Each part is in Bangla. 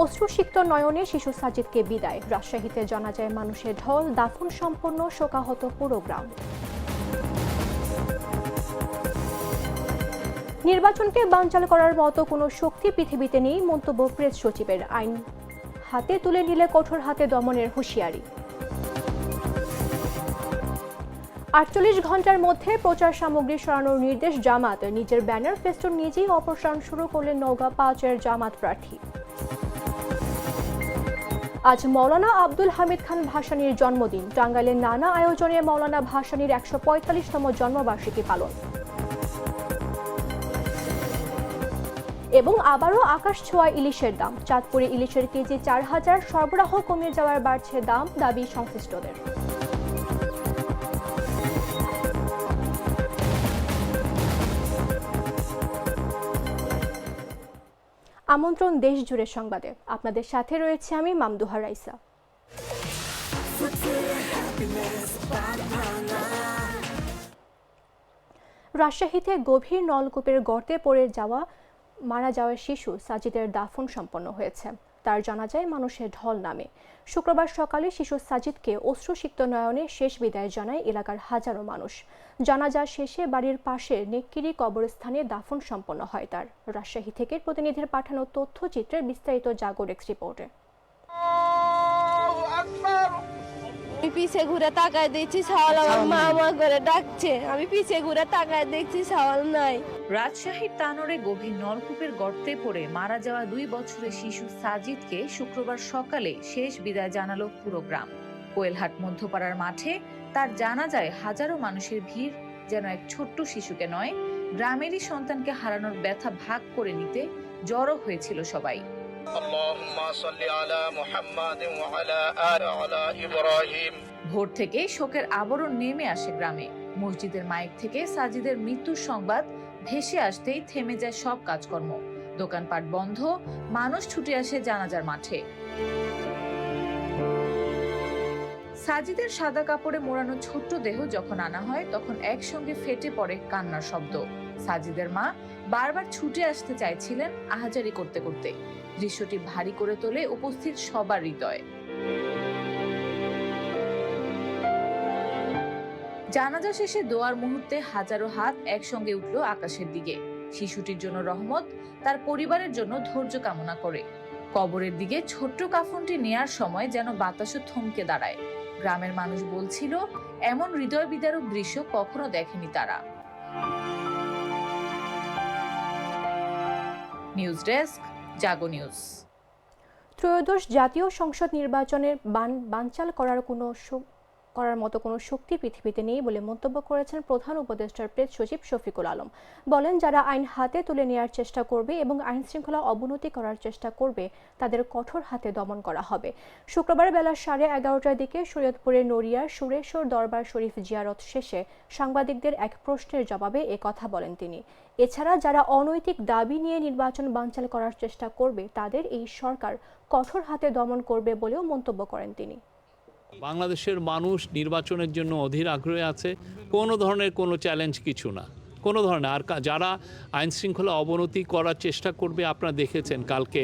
অশ্রুসিক্ত নয়নে শিশু সাজিদকে বিদায়। রাজশাহীতে জানাজায় মানুষের ঢল, দাফন সম্পন্ন, শোকাহত পুরো গ্রাম। নির্বাচনকে বানচাল করার মতো কোনো শক্তি পৃথিবীতে নেই, মন্তব্য প্রেস সচিবের। আইন হাতে তুলে নিলে কঠোর হাতে দমনের হুঁশিয়ারি। 48 ঘন্টার মধ্যে প্রচার সামগ্রী সরানোর নির্দেশ জামাত। নিজের ব্যানার ফেস্টুন নিজেই অপসারণ শুরু করলেন নওগাঁ 5-এর জামাত প্রার্থী। আজ মৌলানা আব্দুল হামিদ খান ভাসানীর জন্মদিন। টাঙ্গাইলের নানা আয়োজনে মৌলানা ভাসানীর 145তম জন্মবার্ষিকী পালন। এবং আবারও আকাশ ছোঁয়া ইলিশের দাম। চাঁদপুরে ইলিশের কেজি 4000, সরবরাহ কমে যাওয়ার বাড়ছে দাম, দাবি সংশ্লিষ্টদের। আমন্ত্রণ দেশ জুড়ে সংবাদে, আপনাদের সাথে রয়েছে আমি মামদুহা রাইসা। রাজশাহীতে গভীর নলকূপের গর্তে পড়ে মারা যাওয়া শিশু সাজিদের দাফন সম্পন্ন হয়েছে। তার জানাজায় মানুষের ঢল নামে। শুক্রবার সকালে শিশু সাজিদকে অশ্রুসিক্ত নয়নে শেষ বিদায় জানায় এলাকার হাজারো মানুষ। জানাজা শেষে বাড়ির পাশে নেক্কিরি কবরস্থানে দাফন সম্পন্ন হয় তার। রাজশাহী থেকে প্রতিনিধির পাঠানো তথ্যচিত্রের বিস্তারিত জাগর এক্স রিপোর্টে। আমি পিছে ঘুরে তাকায় দেখছি সাওয়াল আমার মা মা করে ডাকছে। আমি পিছে ঘুরে তাকায় দেখছি সাওয়াল নাই। রাজশাহীর তানোরে গভীর নলকূপের গর্তে পড়ে মারা যাওয়া 2 বছরের শিশু সাজিদকে শুক্রবার সকালে শেষ বিদায় জানালো পুরো গ্রাম। কোয়েলহাট মধ্যপাড়ার মাঠে তার জানাজায় হাজারো মানুষের ভিড়। যেন এক ছোট্ট শিশুকে নয়, গ্রামেরই সন্তানকে হারানোর ব্যথা ভাগ করে নিতে জড়ো হয়েছিল সবাই। ভোর থেকে শোকের আবরণ নেমে আসে গ্রামে। মসজিদের মাইক থেকে সাজিদের মৃত্যুর সংবাদ ভেসে আসতেই থেমে যায় সব কাজকর্ম। দোকানপাট বন্ধ, মানুষ ছুটে আসে জানাজার মাঠে। সাজিদের সাদা কাপড়ে মোড়ানো ছোট্ট দেহ যখন আনা হয়, তখন একসঙ্গে ফেটে পড়ে কান্নার শব্দ। সাজিদের মা বারবার ছুটে আসতে চাইছিলেন আহাজারি করতে করতে। দৃশ্যটি ভারী করে তোলে উপস্থিত সবার হৃদয়। জানাজা শেষে দোয়ার মুহূর্তে হাজারো হাত একসঙ্গে উঠল আকাশের দিকে। শিশুটির জন্য রহমত, তার পরিবারের জন্য ধৈর্য কামনা করে। কবরের দিকে ছোট্ট কাফনটি নেয়ার সময় যেন বাতাসও থমকে দাঁড়ায়। গ্রামের মানুষ বলছিল, এমন হৃদয় বিদারক দৃশ্য কখনো দেখেনি তারা। নিউজ ডেস্ক, জাগো নিউজ। ত্রয়োদশ জাতীয় সংসদ নির্বাচনের বানচাল করার মতো কোনো শক্তি পৃথিবীতে নেই বলে মন্তব্য করেছেন প্রধান উপদেষ্টার প্রেস সচিব শফিকুল আলম। বলেন, যারা আইন হাতে তুলে নেওয়ার চেষ্টা করবে এবং আইন শৃঙ্খলা অবনতি করার চেষ্টা করবে তাদের কঠোর হাতে দমন করা হবে। শুক্রবার বেলা 11:30টার দিকে শরীয়তপুরের নড়িয়ার সুরেশ্বর দরবার শরীফ জিয়ারত শেষে সাংবাদিকদের এক প্রশ্নের জবাবে কথা বলেন তিনি। এছাড়া যারা অনৈতিক দাবি নিয়ে নির্বাচন বানচাল করার চেষ্টা করবে তাদের এই সরকার কঠোর হাতে দমন করবে বলেও মন্তব্য করেন তিনি। বাংলাদেশের মানুষ নির্বাচনের জন্য অধীর আগ্রহে আছে। কোনো ধরনের কোনো চ্যালেঞ্জ কিছু না, কোনো ধরনের। আর যারা আইন শৃঙ্খলা অবনতি করার চেষ্টা করবে, আপনারা দেখেছেন কালকে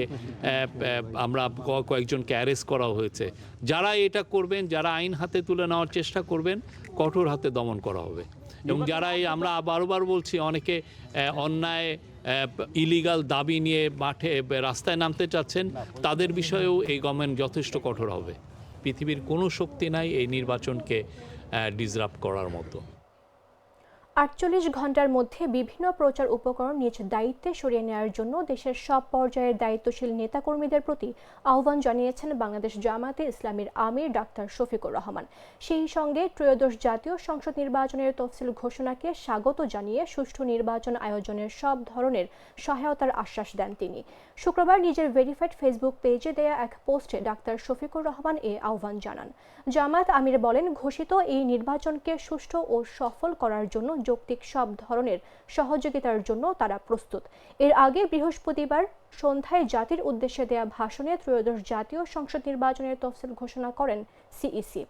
আমরা কয়েকজনকে অ্যারেস্ট করা হয়েছে। যারা এটা করবেন, যারা আইন হাতে তুলে নেওয়ার চেষ্টা করবেন, কঠোর হাতে দমন করা হবে। এবং যারা আমরা বারবার বলছি, অনেকে অন্যায় ইলিগাল দাবি নিয়ে মাঠে রাস্তায় নামতে চাচ্ছেন, তাদের বিষয়েও এই গভর্নমেন্ট যথেষ্ট কঠোর হবে। পৃথিবীর কোনো শক্তি নাই এই নির্বাচনকে ডিসরাপ্ট করার মতো। 48 ঘন্টার মধ্যে বিভিন্ন প্রচার উপকরণ নিজ দায়িত্বে সরিয়ে নেওয়ার জন্য দেশের সব পর্যায়ের দায়িত্বশীল নেতাকর্মীদের প্রতি আহ্বান জানিয়েছেন বাংলাদেশ জামায়াতে ইসলামীর আমির ডাক্তার শফিকুর রহমান। সেই সঙ্গে ত্রয়োদশ জাতীয় সংসদ নির্বাচনের তফসিল ঘোষণাকে স্বাগত জানিয়ে সুষ্ঠু নির্বাচন আয়োজনের সব ধরনের সহায়তার আশ্বাস দেন তিনি। শুক্রবার নিজের ভেরিফাইড ফেসবুক পেজে দেয়া এক পোস্টে ডাক্তার শফিকুর রহমান আহ্বান জানান। জামায়াত আমির বলেন, ঘোষিত এই নির্বাচনকে সুষ্ঠু ও সফল করার জন্য যৌক্তিক সব ধরনের সহযোগিতার জন্য তারা প্রস্তুত। এর আগে বৃহস্পতিবার সন্ধ্যায় জাতির উদ্দেশ্যে দেয়া ভাষণে ত্রয়োদশ জাতীয় সংসদ নির্বাচনের তফসিল ঘোষণা করেন সিইসি।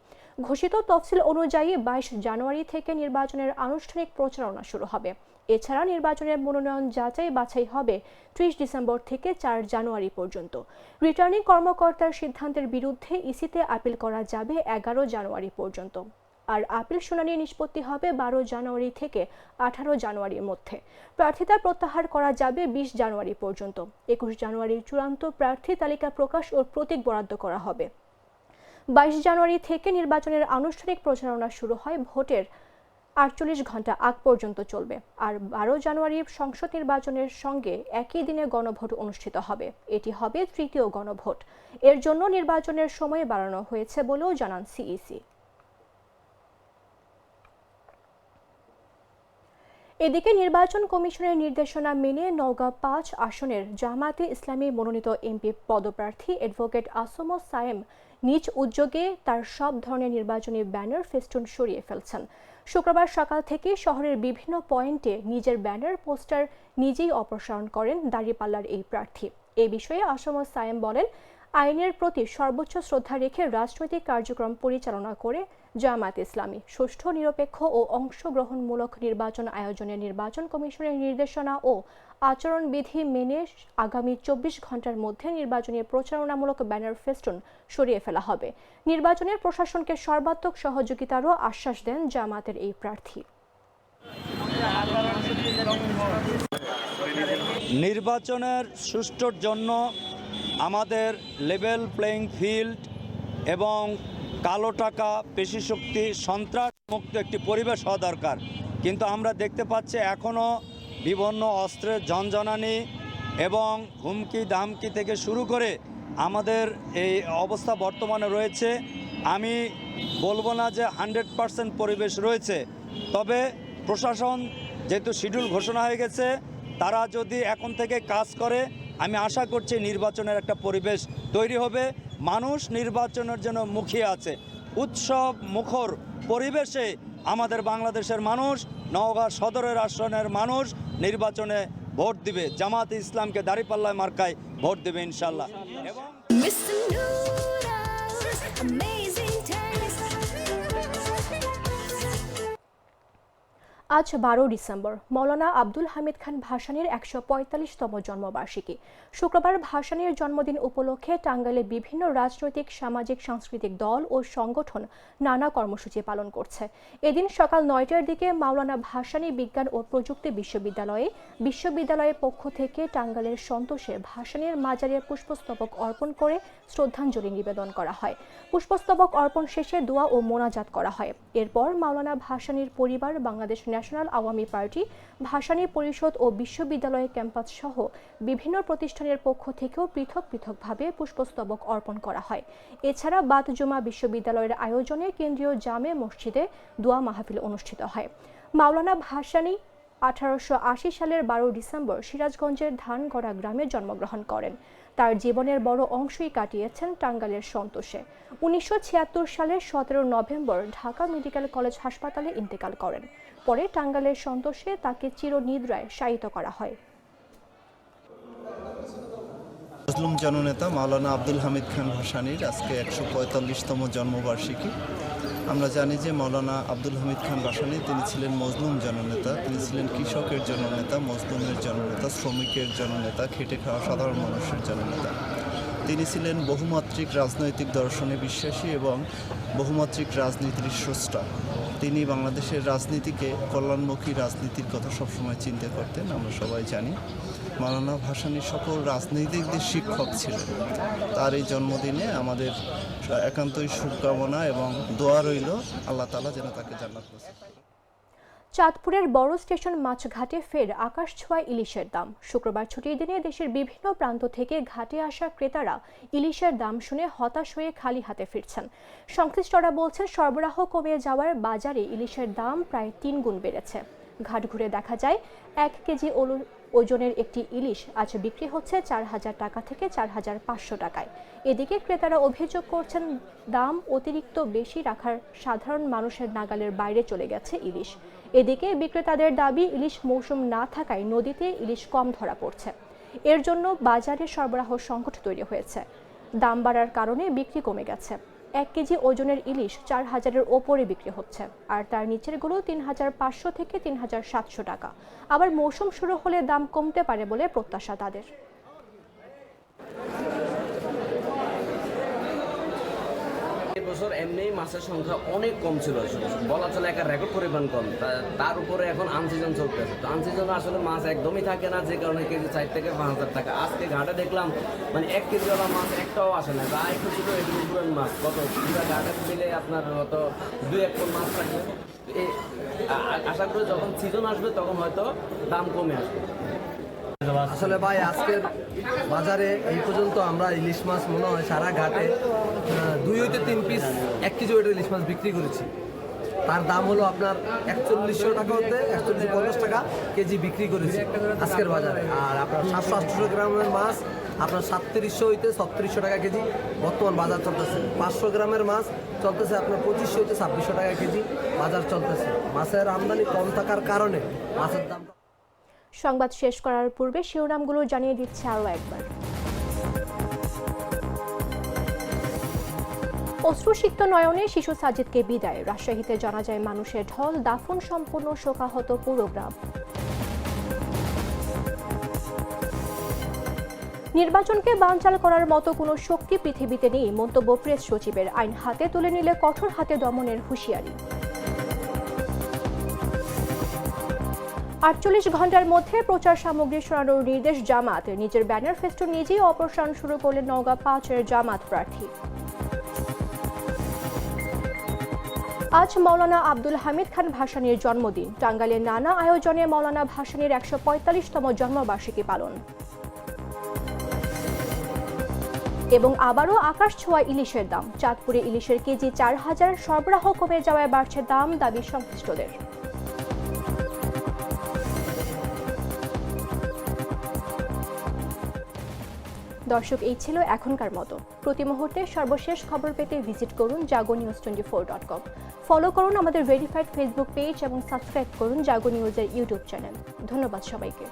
ঘোষিত তফসিল অনুযায়ী 22 জানুয়ারি থেকে নির্বাচনের আনুষ্ঠানিক প্রচারণা শুরু হবে। এছাড়া নির্বাচনের মনোনয়ন যাচাই বাছাই হবে ৩০ ডিসেম্বর থেকে ৪ জানুয়ারি পর্যন্ত। রিটার্নিং কর্মকর্তার সিদ্ধান্তের বিরুদ্ধে ইসিতে আপিল করা যাবে ১১ জানুয়ারি পর্যন্ত। আর আপিল শুনানি নিষ্পত্তি হবে ১২ জানুয়ারি থেকে ১৮ জানুয়ারির মধ্যে। প্রার্থিতা প্রত্যাহার করা যাবে ২০ জানুয়ারি পর্যন্ত। ২১ জানুয়ারির চূড়ান্ত প্রার্থী তালিকা প্রকাশ ও প্রতীক বরাদ্দ করা হবে। ২২ জানুয়ারি থেকে নির্বাচনের আনুষ্ঠানিক প্রচারণা শুরু হয়, ভোটের ৪৮ ঘন্টা আগ পর্যন্ত চলবে। আর ১২ জানুয়ারি সংসদ নির্বাচনের সঙ্গে একই দিনে গণভোট অনুষ্ঠিত হবে। এটি হবে তৃতীয় গণভোট। এর জন্য নির্বাচনের সময় বাড়ানো হয়েছে বলেও জানান সিইসি। এদিকে নির্বাচন কমিশনের নির্দেশনা মেনে নওগাঁ ৫ আসনের জামায়াতে ইসলামী মনোনীত এমপি পদপ্রার্থী অ্যাডভোকেট আসম সায়েম নিজ উদ্যোগে তার সব ধরনের নির্বাচনী ব্যানার ফেস্টুন সরিয়ে ফেলছেন। শুক্রবার সকাল থেকে শহরের বিভিন্ন পয়েন্টে নিজের ব্যানার পোস্টার নিজেই অপসারণ করেন দাঁড়িপাল্লার এই প্রার্থী। এ বিষয়ে আসম সায়েম বলেন, আইনের প্রতি সর্বোচ্চ শ্রদ্ধা রেখে রাজনৈতিক কার্যক্রম পরিচালনা করে জামায়াতে ইসলামী সুষ্ঠু, নিরপেক্ষ ও অংশগ্রহণমূলক নির্বাচন আয়োজনে নির্বাচন কমিশনের নির্দেশনা ও আচরণবিধি মেনে আগামী ২৪ ঘন্টার মধ্যে নির্বাচনী প্রচারণামূলক ব্যানার ফেস্টুন সরিয়ে ফেলা হবে। নির্বাচনের প্রশাসনকে সর্বাত্মক সহযোগিতারও আশ্বাস দেন জামায়াতের এই প্রার্থী। নির্বাচনের সুষ্ঠুর জন্য আমাদের লেভেল প্লেইং ফিল্ড এবং কালো টাকা, পেশিশক্তি, সন্ত্রাস মুক্ত একটি পরিবেশ হওয়া দরকার। কিন্তু আমরা দেখতে পাচ্ছি এখনও বিভিন্ন অস্ত্রের ঝনঝনানি এবং হুমকি দামকি থেকে শুরু করে আমাদের এই অবস্থা বর্তমানে রয়েছে। আমি বলবো না যে 100% পরিবেশ রয়েছে, তবে প্রশাসন যেহেতু শিডিউল ঘোষণা হয়ে গেছে, তারা যদি এখন থেকে কাজ করে, আমি আশা করছি নির্বাচনের একটা পরিবেশ তৈরি হবে। মানুষ নির্বাচনের জন্য মুখিয়ে আছে। উৎসব মুখর পরিবেশে আমাদের বাংলাদেশের মানুষ, নওগাঁ সদরের আসনের মানুষ নির্বাচনে ভোট দিবে। জামায়াতে ইসলামকে দাঁড়িপাল্লায় মার্কায় ভোট দেবে ইনশাল্লাহ। এবং আজ ১২ ডিসেম্বর মৌলানা আব্দুল হামিদ খান ভাসানীর ১৪৫তম জন্মবার্ষিকী। শুক্রবার ভাসানীর জন্মদিন উপলক্ষে টাঙ্গাইলে বিভিন্ন রাজনৈতিক, সামাজিক, সাংস্কৃতিক দল ও সংগঠন নানা কর্মসূচি পালন করছে। এদিন সকাল ৯টার দিকে মাওলানা ভাসানী বিজ্ঞান ও প্রযুক্তি বিশ্ববিদ্যালয়ের পক্ষ থেকে টাঙ্গাইলের সন্তোষে ভাসানীর মাজারে পুষ্পস্তবক অর্পণ করে শ্রদ্ধাঞ্জলি নিবেদন করা হয়। পুষ্পস্তবক অর্পণ শেষে দোয়া ও মোনাজাত করা হয়। এরপর মাওলানা ভাসানীর পরিবার, বাংলাদেশ ন্যাশনাল আওয়ামী পার্টি, ভাসানী পরিষদ ও বিশ্ববিদ্যালয় ক্যাম্পাস সহ বিভিন্ন প্রতিষ্ঠানের পক্ষ থেকেও পৃথক পৃথকভাবে পুষ্পস্তবক অর্পণ করা হয়। এছাড়া বাদ জুমা বিশ্ববিদ্যালয়ের আয়োজনে কেন্দ্রীয় জামে মসজিদে দোয়া মাহফিল অনুষ্ঠিত হয়। মাওলানা ভাসানী 1880 সালের 12 ডিসেম্বর সিরাজগঞ্জের ধানগড়া গ্রামে জন্মগ্রহণ করেন। তার জীবনের বড় অংশই কাটিয়েছেন টাঙ্গাইলের সন্তোষে। 1976 সালের 17 নভেম্বর ঢাকা মেডিকেল কলেজ হাসপাতালে ইন্তেকাল করেন। পরে টাঙ্গাইলের সন্তোষে তাকে চিরনিদ্রায় শায়িত করা হয়। মজলুম জননেতা মাওলানা আব্দুল হামিদ খান ভাসানীর আজকে ১৪৫তম জন্মবার্ষিকী। আমরা জানি যে মাওলানা আব্দুল হামিদ খান ভাসানী তিনি ছিলেন মজলুম জননেতা, তিনি ছিলেন কৃষকের জননেতা, মজলুমের জননেতা, শ্রমিকের জননেতা, খেটে খাওয়া সাধারণ মানুষের জননেতা। তিনি ছিলেন বহুমাত্রিক রাজনৈতিক দর্শনে বিশ্বাসী এবং বহুমাত্রিক রাজনীতির স্রষ্টা। তিনি বাংলাদেশের রাজনীতিকে কল্যাণমুখী রাজনীতির কথা সবসময় চিন্তা করতেন, আমরা সবাই জানি। মাওলানা ভাসানী সকল রাজনীতিকদের শিক্ষক ছিলেন। তার এই জন্মদিনে আমাদের একান্তই শুভকামনা এবং দোয়া রইল আল্লাহ তাআলা যেন তাকে জান্নাত নসিব করেন। চাঁদপুরের বড় স্টেশন মাছঘাটে ফের আকাশ ছোঁয়া ইলিশের দাম। শুক্রবার ছুটির দিনে দেশের বিভিন্ন প্রান্ত থেকে ঘাটে আসা ক্রেতারা ইলিশের দাম শুনে হতাশ হয়ে খালি হাতে ফিরছেন। সংশ্লিষ্টরা বলছেন, সরবরাহ কমে যাওয়ার বাজারে ইলিশের দাম প্রায় ৩ গুণ বেড়েছে। ঘাট ঘুরে দেখা যায় ১ কেজি ওজনের একটি ইলিশ আজ বিক্রি হচ্ছে ৪,০০০ টাকা থেকে ৪,৫০০ টাকায়। এদিকে ক্রেতারা অভিযোগ করছেন, দাম অতিরিক্ত বেশি রাখার সাধারণ মানুষের নাগালের বাইরে চলে গেছে ইলিশ। এদিকে বিক্রেতাদের দাবি, ইলিশ মৌসুম না থাকায় নদীতে ইলিশ কম ধরা পড়ছে। এর জন্য বাজারে সরবরাহ সংকট তৈরি হয়েছে। দাম বাড়ার কারণে বিক্রি কমে গেছে। 1 কেজি ওজনের ইলিশ 4,000-এর ওপরে বিক্রি হচ্ছে, আর তার নিচেরগুলো 3,500 থেকে 3,700 টাকা। আবার মৌসুম শুরু হলে দাম কমতে পারে বলে প্রত্যাশা তাদের। এবছর এমনি মাছের সংখ্যা অনেক কম ছিল, বলা চলে একটা রেকর্ড পরিমাণ কম। তার উপরে এখন আনসিজন চলতেছে, তো আনসিজনে আসলে মাছ একদমই থাকে না, যে কারণে কেজি 4 থেকে 5,000 টাকা। আজকে ঘাটে দেখলাম মানে 1 কেজিওয়ালা মাছ একটাও আসে না, যা একটু ছিল এগুলো পুরান মাছ। কত ঘাটে দিলে আপনার হয়তো 2-1 টন মাছ থাকবে। আশা করি যখন সিজন আসবে তখন হয়তো দাম কমে আসবে। আসলে ভাই আজকের বাজারে এই পর্যন্ত আমরা ইলিশ মাছ মনে হয় সারা ঘাটে 2 হইতে 3 পিস 1 কেজি ওয়েটের ইলিশ মাছ বিক্রি করেছি। তার দাম হলো আপনার 4100 টাকা হতে 4150 টাকা কেজি বিক্রি করেছি আজকের বাজারে। আর আপনার 700-800 গ্রামের মাছ আপনার 3700 হইতে 3600 টাকা কেজি বর্তমান বাজার চলতেছে। 500 গ্রামের মাছ চলতেছে আপনার 2500 হইতে 2600 টাকা কেজি বাজার চলতেছে। মাছের আমদানি কম থাকার কারণে মাছের দাম। সংবাদ শেষ করার পূর্বে শিরোনামগুলো জানিয়ে দিচ্ছে আরও একবার। অশ্রুসিক্ত নয়নে শিশু সাজিদকে বিদায়, রাজশাহীতে জানাজায় মানুষের ঢল, দাফন সম্পূর্ণ শোকাহত পুরো গ্রাম। নির্বাচনকে বানচাল করার মতো কোনো শক্তি পৃথিবীতে নেই, মন্তব্য প্রেস সচিবের। আইন হাতে তুলে নিলে কঠোর হাতে দমনের হুঁশিয়ারি। 48 ঘন্টার মধ্যে প্রচার সামগ্রী সরানোর নির্দেশ জামাতের, নিজের ব্যানার ফেস্টুন নিজেই অপসারণ শুরু করলেন নওগাঁ 5-এর জামাত প্রার্থী। আজ মাওলানা আব্দুল হামিদ খান ভাসানীর জন্মদিন, টাঙ্গাইলের নানা আয়োজনে মাওলানা ভাসানীর 145তম জন্মবার্ষিকী পালন। এবং আবারও আকাশ ছোঁয়া ইলিশের দাম, চাঁদপুরে ইলিশের কেজি 4,000, সরবরাহ কমে যাওয়ায় বাড়ছে দাম, দাবি সংশ্লিষ্টদের। দর্শক, এই ছিল এখনকার মতো। প্রতি মুহূর্তে সর্বশেষ খবর পেতে ভিজিট করুন jagonews24.com। ফলো করুন আমাদের ভেরিফাইড ফেসবুক পেজ এবং সাবস্ক্রাইব করুন জাগো নিউজের ইউটিউব চ্যানেল। ধন্যবাদ সবাইকে।